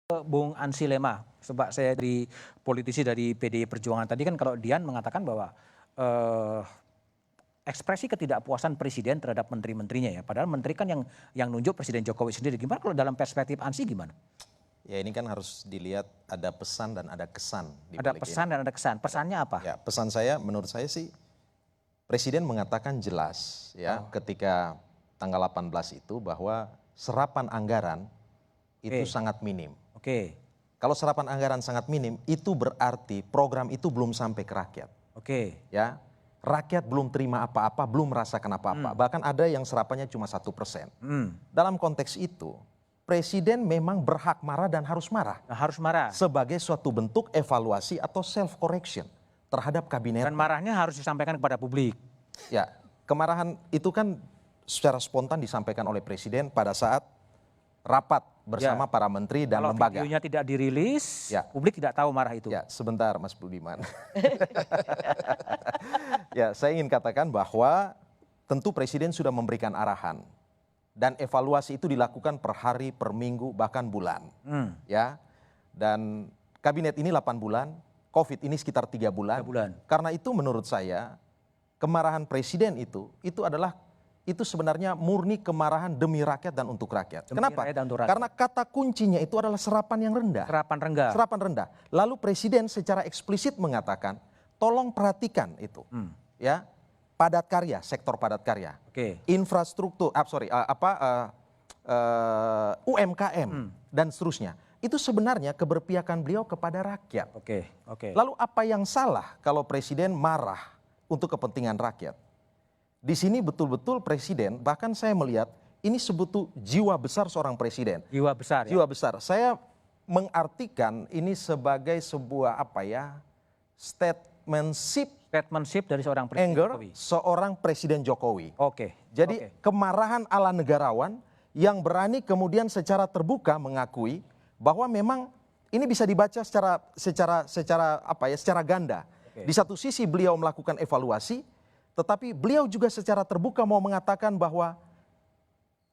Bung Ansi Lema, sebab saya dari politisi dari PDI Perjuangan tadi kan kalau Dian mengatakan bahwa eh, ekspresi ketidakpuasan presiden terhadap menteri-menterinya ya. Padahal menteri kan yang nunjuk Presiden Jokowi sendiri. Gimana kalau dalam perspektif Ansi gimana? Ya ini kan harus dilihat ada pesan dan ada kesan di Ada balik pesan ini. dan ada kesan. Pesannya apa? Ya, pesan saya menurut saya sih Presiden mengatakan jelas ya ketika tanggal 18 itu bahwa serapan anggaran itu Oke. sangat minim. Oke, Kalau serapan anggaran sangat minim itu berarti program itu belum sampai ke rakyat. oke. Ya, rakyat belum terima apa-apa, belum merasakan apa-apa. Bahkan ada yang serapannya cuma 1%. Hmm. Dalam konteks itu, Presiden memang berhak marah dan harus marah Nah, harus marah. sebagai suatu bentuk evaluasi atau self correction terhadap kabinet. Dan marahnya harus disampaikan kepada publik. Ya, kemarahan itu kan secara spontan disampaikan oleh Presiden pada saat rapat bersama para menteri dan Kalau lembaga. videonya tidak dirilis, Ya. publik tidak tahu marah itu. Ya, sebentar Mas Budiman. Ya, saya ingin katakan bahwa tentu Presiden sudah memberikan arahan dan evaluasi itu dilakukan per hari, per minggu, bahkan bulan. Ya, dan kabinet ini 8 bulan, COVID ini sekitar 3 bulan. 3 bulan. Karena itu menurut saya kemarahan Presiden itu adalah itu sebenarnya murni kemarahan demi rakyat dan untuk rakyat. Demi Kenapa? rakyat dan untuk rakyat. Karena kata kuncinya itu adalah serapan yang rendah. Serapan rendah. Serapan rendah. Lalu Presiden secara eksplisit mengatakan, tolong perhatikan itu, ya, padat karya, sektor padat karya, Oke. infrastruktur, UMKM dan seterusnya. Itu sebenarnya keberpihakan beliau kepada rakyat. Oke, oke. Lalu apa yang salah kalau Presiden marah untuk kepentingan rakyat? Di sini betul-betul Presiden, bahkan saya melihat ini sebetulnya jiwa besar seorang Presiden. Jiwa besar ya. Jiwa besar. Saya mengartikan ini sebagai sebuah statementship Statementship dari seorang Presiden anger Jokowi. seorang Presiden Jokowi. Oke. Jadi oke. kemarahan ala negarawan yang berani kemudian secara terbuka mengakui bahwa memang ini bisa dibaca secara ganda. Oke. Di satu sisi beliau melakukan evaluasi, tetapi beliau juga secara terbuka mau mengatakan bahwa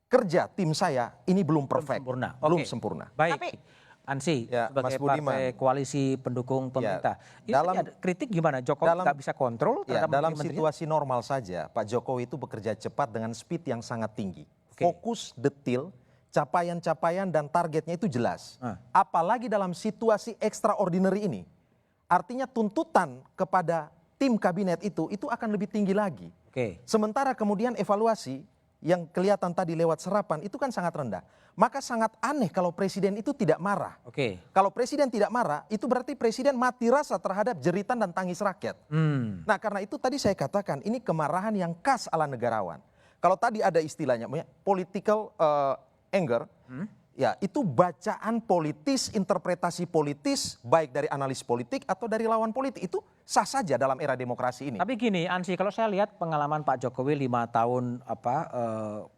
kerja tim saya ini belum perfect, sempurna. belum Oke. sempurna. Baik, Tapi- Ansi Ya, sebagai Mas Budiman. partai koalisi pendukung pemerintah, ini dalam- tadi ada kritik gimana? Jokowi dalam- nggak bisa kontrol Ya, terhadap dalam menteri-menterinya? situasi normal saja, Pak Jokowi itu bekerja cepat dengan speed yang sangat tinggi. Oke. Fokus, detil, capaian-capaian dan targetnya itu jelas. Ah. Apalagi dalam situasi extraordinary ini. Artinya tuntutan kepada tim kabinet itu akan lebih tinggi lagi. Oke. Sementara kemudian evaluasi yang kelihatan tadi lewat serapan itu kan sangat rendah. Maka sangat aneh kalau Presiden itu tidak marah. Oke. Kalau Presiden tidak marah, itu berarti Presiden mati rasa terhadap jeritan dan tangis rakyat. Nah, karena itu tadi saya katakan ini kemarahan yang khas ala negarawan. Kalau tadi ada istilahnya political anger, ya itu bacaan politis, interpretasi politis baik dari analis politik atau dari lawan politik itu sah saja dalam era demokrasi ini. Tapi gini, Ansi, kalau saya lihat pengalaman Pak Jokowi 5 tahun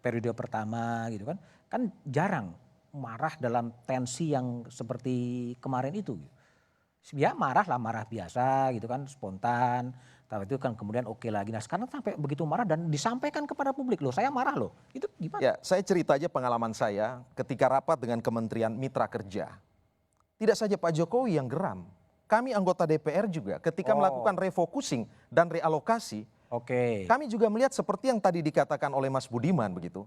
periode pertama gitu kan jarang marah dalam tensi yang seperti kemarin itu. Ya marah biasa gitu kan, spontan. Tapi itu kan kemudian oke lagi. Nah sekarang sampai begitu marah dan disampaikan kepada publik loh, saya marah loh. Itu gimana? Ya, saya cerita aja pengalaman saya ketika rapat dengan Kementerian Mitra Kerja. Tidak saja Pak Jokowi yang geram, kami anggota DPR juga ketika melakukan refocusing dan realokasi, Oke. kami juga melihat seperti yang tadi dikatakan oleh Mas Budiman begitu.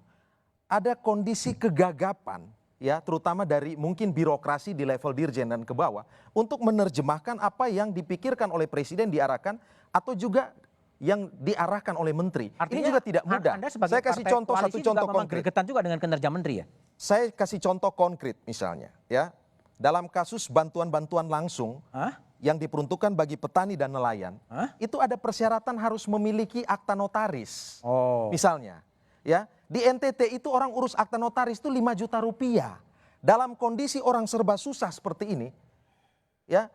Ada kondisi kegagapan ya, terutama dari mungkin birokrasi di level dirjen dan ke bawah untuk menerjemahkan apa yang dipikirkan oleh Presiden diarahkan atau juga yang diarahkan oleh menteri. Ini juga tidak mudah. Anda sebagai Saya kasih partai contoh koalisi satu juga contoh memang konkret. gregetan juga dengan kinerja menteri ya? Saya kasih contoh konkret misalnya ya. Dalam kasus bantuan-bantuan langsung Hah? yang diperuntukkan bagi petani dan nelayan, Hah? itu ada persyaratan harus memiliki akta notaris. Oh. Misalnya, ya, di NTT itu orang urus akta notaris itu 5 juta rupiah. Dalam kondisi orang serba susah seperti ini, ya,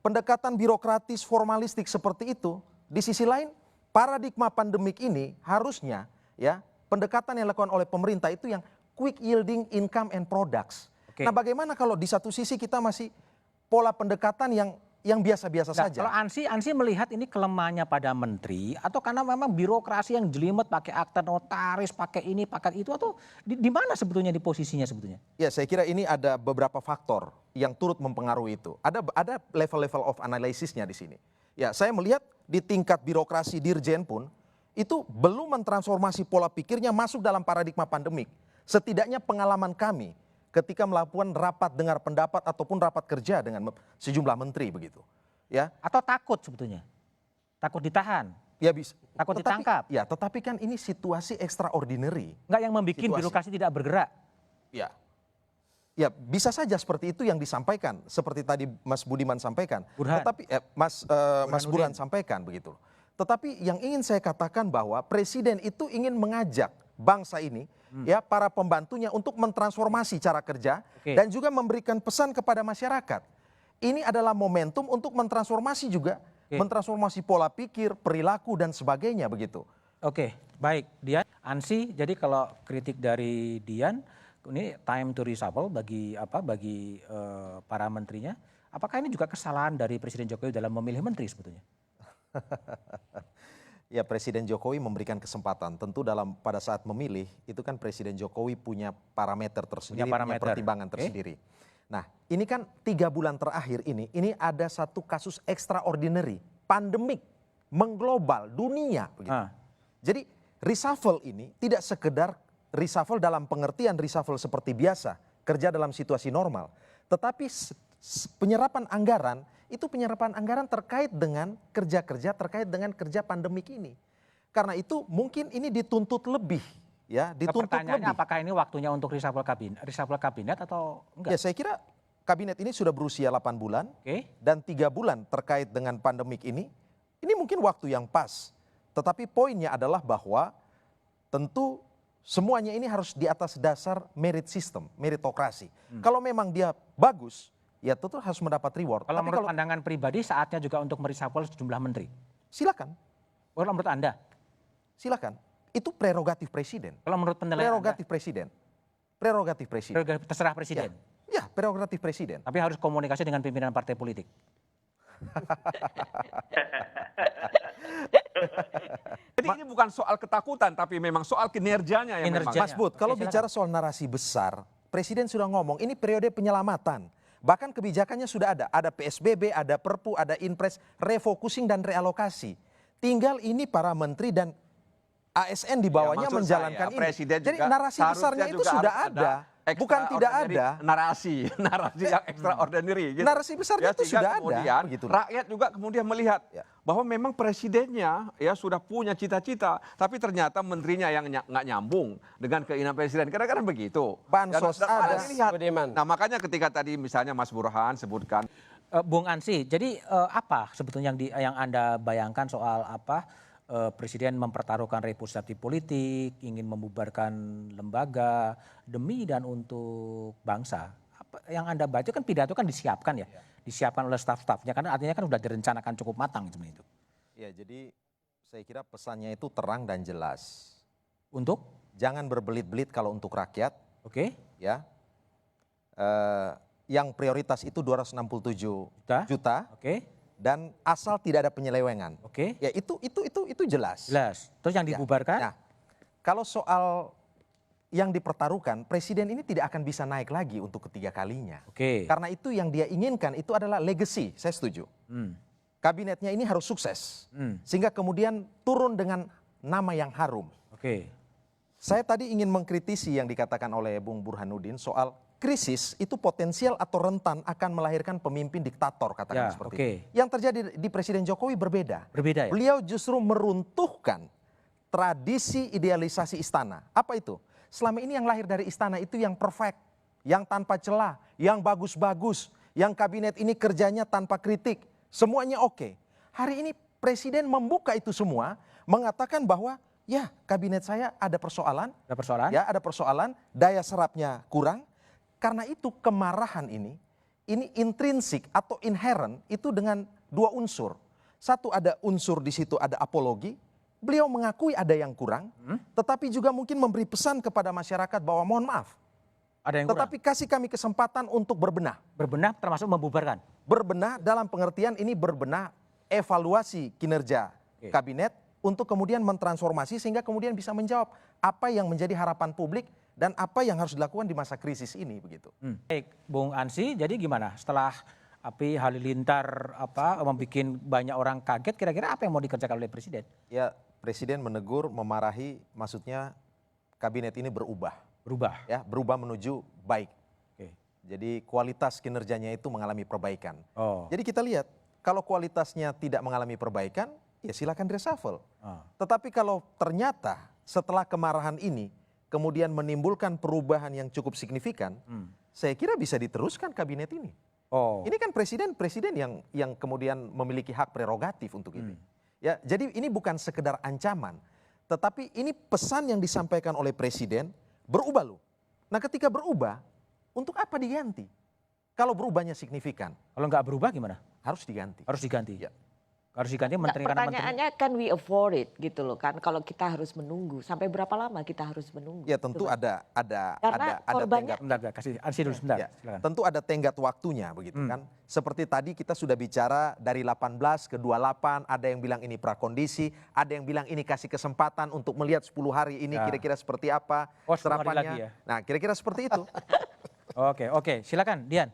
pendekatan birokratis formalistik seperti itu, di sisi lain paradigma pandemik ini harusnya ya, pendekatan yang dilakukan oleh pemerintah itu yang quick yielding income and products. Oke. Nah, bagaimana kalau di satu sisi kita masih pola pendekatan yang yang biasa-biasa Nah, saja. kalau Ansi melihat ini kelemahannya pada menteri atau karena memang birokrasi yang jelimet pakai akta notaris, pakai ini, pakai itu, atau di mana sebetulnya di posisinya sebetulnya? Ya, saya kira ini ada beberapa faktor yang turut mempengaruhi itu. Ada level-level of analysisnya di sini. Ya, saya melihat di tingkat birokrasi Dirjen pun itu belum mentransformasi pola pikirnya masuk dalam paradigma pandemik. Setidaknya pengalaman kami ketika melakukan rapat dengar pendapat ataupun rapat kerja dengan sejumlah menteri begitu. Ya, Atau takut sebetulnya? Takut ditahan? ya bisa. Takut ditangkap? Ya, tetapi kan ini situasi extraordinary. Enggak yang membuat Situasi. birokrasi tidak bergerak? Ya. Ya, bisa saja seperti itu yang disampaikan, seperti tadi Mas Budiman sampaikan. Burhan. Tetapi Mas Burhan sampaikan begitu. Tetapi yang ingin saya katakan bahwa presiden itu ingin mengajak bangsa ini, ya, para pembantunya untuk mentransformasi cara kerja dan juga memberikan pesan kepada masyarakat. Ini adalah momentum untuk mentransformasi juga, mentransformasi pola pikir, perilaku dan sebagainya begitu. Oke, baik Dian. Ansi, jadi kalau kritik dari Dian, ini time to reshuffle bagi para menterinya. Apakah ini juga kesalahan dari Presiden Jokowi dalam memilih menteri sebetulnya? Ya, Presiden Jokowi memberikan kesempatan. Tentu pada saat memilih itu kan Presiden Jokowi punya parameter tersendiri, punya pertimbangan tersendiri. Nah, ini kan 3 bulan terakhir ini ada satu kasus extraordinary, pandemik, mengglobal, dunia. Begitu. Jadi reshuffle ini tidak sekedar reshuffle dalam pengertian reshuffle seperti biasa, kerja dalam situasi normal. Tetapi penyerapan anggaran, itu penyerapan anggaran terkait dengan kerja-kerja, terkait dengan kerja pandemik ini. Karena itu mungkin ini dituntut lebih. Ya, dituntut Pertanyaannya lebih. apakah ini waktunya untuk reshuffle kabinet atau enggak? Ya, saya kira kabinet ini sudah berusia 8 bulan. Dan 3 bulan terkait dengan pandemik ini mungkin waktu yang pas. Tetapi poinnya adalah bahwa tentu semuanya ini harus di atas dasar merit system, meritokrasi. Kalau memang dia bagus, ya tentu harus mendapat reward. Kalau menurut pandangan pribadi saatnya juga untuk mereshuffle sejumlah menteri? Silakan. Kalau menurut Anda? Silakan. Itu prerogatif presiden. Kalau menurut penilaian prerogatif Anda? Presiden. Prerogatif presiden. Prerogatif terserah presiden? Ya, prerogatif presiden. Tapi harus komunikasi dengan pimpinan partai politik? Jadi ini bukan soal ketakutan, tapi memang soal kinerjanya yang memang. Mas Bud, kalau bicara soal narasi besar, Presiden sudah ngomong ini periode penyelamatan. Bahkan kebijakannya sudah ada PSBB, ada Perpu, ada Inpres, refocusing dan realokasi. Tinggal ini para menteri dan ASN di bawahnya menjalankan ini. Jadi narasi besarnya itu sudah ada. Bukan tidak ada narasi yang extraordinary gitu. Narasi besarnya itu sudah kemudian ada begitu. Rakyat juga kemudian melihat bahwa memang presidennya ya sudah punya cita-cita, tapi ternyata menterinya yang nggak nyambung dengan keinginan presiden. Kadang-kadang begitu. Bansos ada. Nah, makanya ketika tadi misalnya Mas Burhan sebutkan, Bung Ansi, jadi apa sebetulnya yang Anda bayangkan soal Presiden mempertaruhkan reputasi politik, ingin membubarkan lembaga demi dan untuk bangsa. Apa yang Anda baca kan pidato kan disiapkan ya, disiapkan oleh staf-stafnya, karena artinya kan sudah direncanakan cukup matang sebenarnya itu. Ya, jadi saya kira pesannya itu terang dan jelas. Untuk? Jangan berbelit-belit kalau untuk rakyat. Oke. Ya. Yang prioritas itu 267 juta. Oke. Dan asal tidak ada penyelewengan. Oke. Ya itu jelas. Jelas. Terus yang dibubarkan? Nah, kalau soal yang dipertaruhkan, presiden ini tidak akan bisa naik lagi untuk ketiga kalinya. Oke. Karena itu yang dia inginkan itu adalah legacy, saya setuju. Kabinetnya ini harus sukses. Sehingga kemudian turun dengan nama yang harum. Oke. Saya tadi ingin mengkritisi yang dikatakan oleh Bung Burhanuddin soal krisis itu potensial atau rentan akan melahirkan pemimpin diktator, katakan seperti itu. Yang terjadi di Presiden Jokowi berbeda. Berbeda ya? Beliau justru meruntuhkan tradisi idealisasi istana. Apa itu? Selama ini yang lahir dari istana itu yang perfect, yang tanpa celah, yang bagus-bagus, yang kabinet ini kerjanya tanpa kritik, semuanya oke. Hari ini Presiden membuka itu semua, mengatakan bahwa ya kabinet saya ada persoalan. Ada persoalan? Ya, ada persoalan, daya serapnya kurang. Karena itu kemarahan ini intrinsik atau inherent itu dengan 2 unsur. Satu, ada unsur di situ ada apologi. Beliau mengakui ada yang kurang, tetapi juga mungkin memberi pesan kepada masyarakat bahwa mohon maaf, Ada yang kurang. Tetapi kasih kami kesempatan untuk berbenah. Berbenah termasuk membubarkan. Berbenah dalam pengertian ini berbenah evaluasi kinerja kabinet untuk kemudian mentransformasi sehingga kemudian bisa menjawab apa yang menjadi harapan publik dan apa yang harus dilakukan di masa krisis ini begitu. Baik, Bung Ansi, jadi gimana setelah api halilintar membuat banyak orang kaget, kira-kira apa yang mau dikerjakan oleh Presiden? Ya, Presiden menegur, memarahi, maksudnya kabinet ini berubah. Berubah. Ya, berubah menuju baik. Oke. Jadi kualitas kinerjanya itu mengalami perbaikan. Oh. Jadi kita lihat kalau kualitasnya tidak mengalami perbaikan, ya silakan reshuffle. Tetapi kalau ternyata setelah kemarahan ini kemudian menimbulkan perubahan yang cukup signifikan, saya kira bisa diteruskan kabinet ini. Oh. Ini kan presiden yang kemudian memiliki hak prerogatif untuk ini. Ya, jadi ini bukan sekedar ancaman, tetapi ini pesan yang disampaikan oleh presiden berubah loh. Nah, ketika berubah, untuk apa diganti? Kalau berubahnya signifikan, Kalau nggak berubah gimana? harus diganti. Harus diganti. Ya. Harus diganti Nggak, menteri karena menteri. pertanyaannya kan we afford it gitu loh kan, kalau kita harus menunggu sampai berapa lama kita harus menunggu? Ya tentu Gitu. ada Karena korbannya- tenggat. Bentar, kasih Ansi dulu sebentar. Ya, Silakan. tentu ada tenggat waktunya begitu kan. Seperti tadi kita sudah bicara dari 18 ke 28, ada yang bilang ini prakondisi, ada yang bilang ini kasih kesempatan untuk melihat 10 hari ini Ya. kira-kira seperti apa Oh, 10 hari serapannya. lagi ya? Nah, kira-kira seperti itu. Oke, silakan Dian.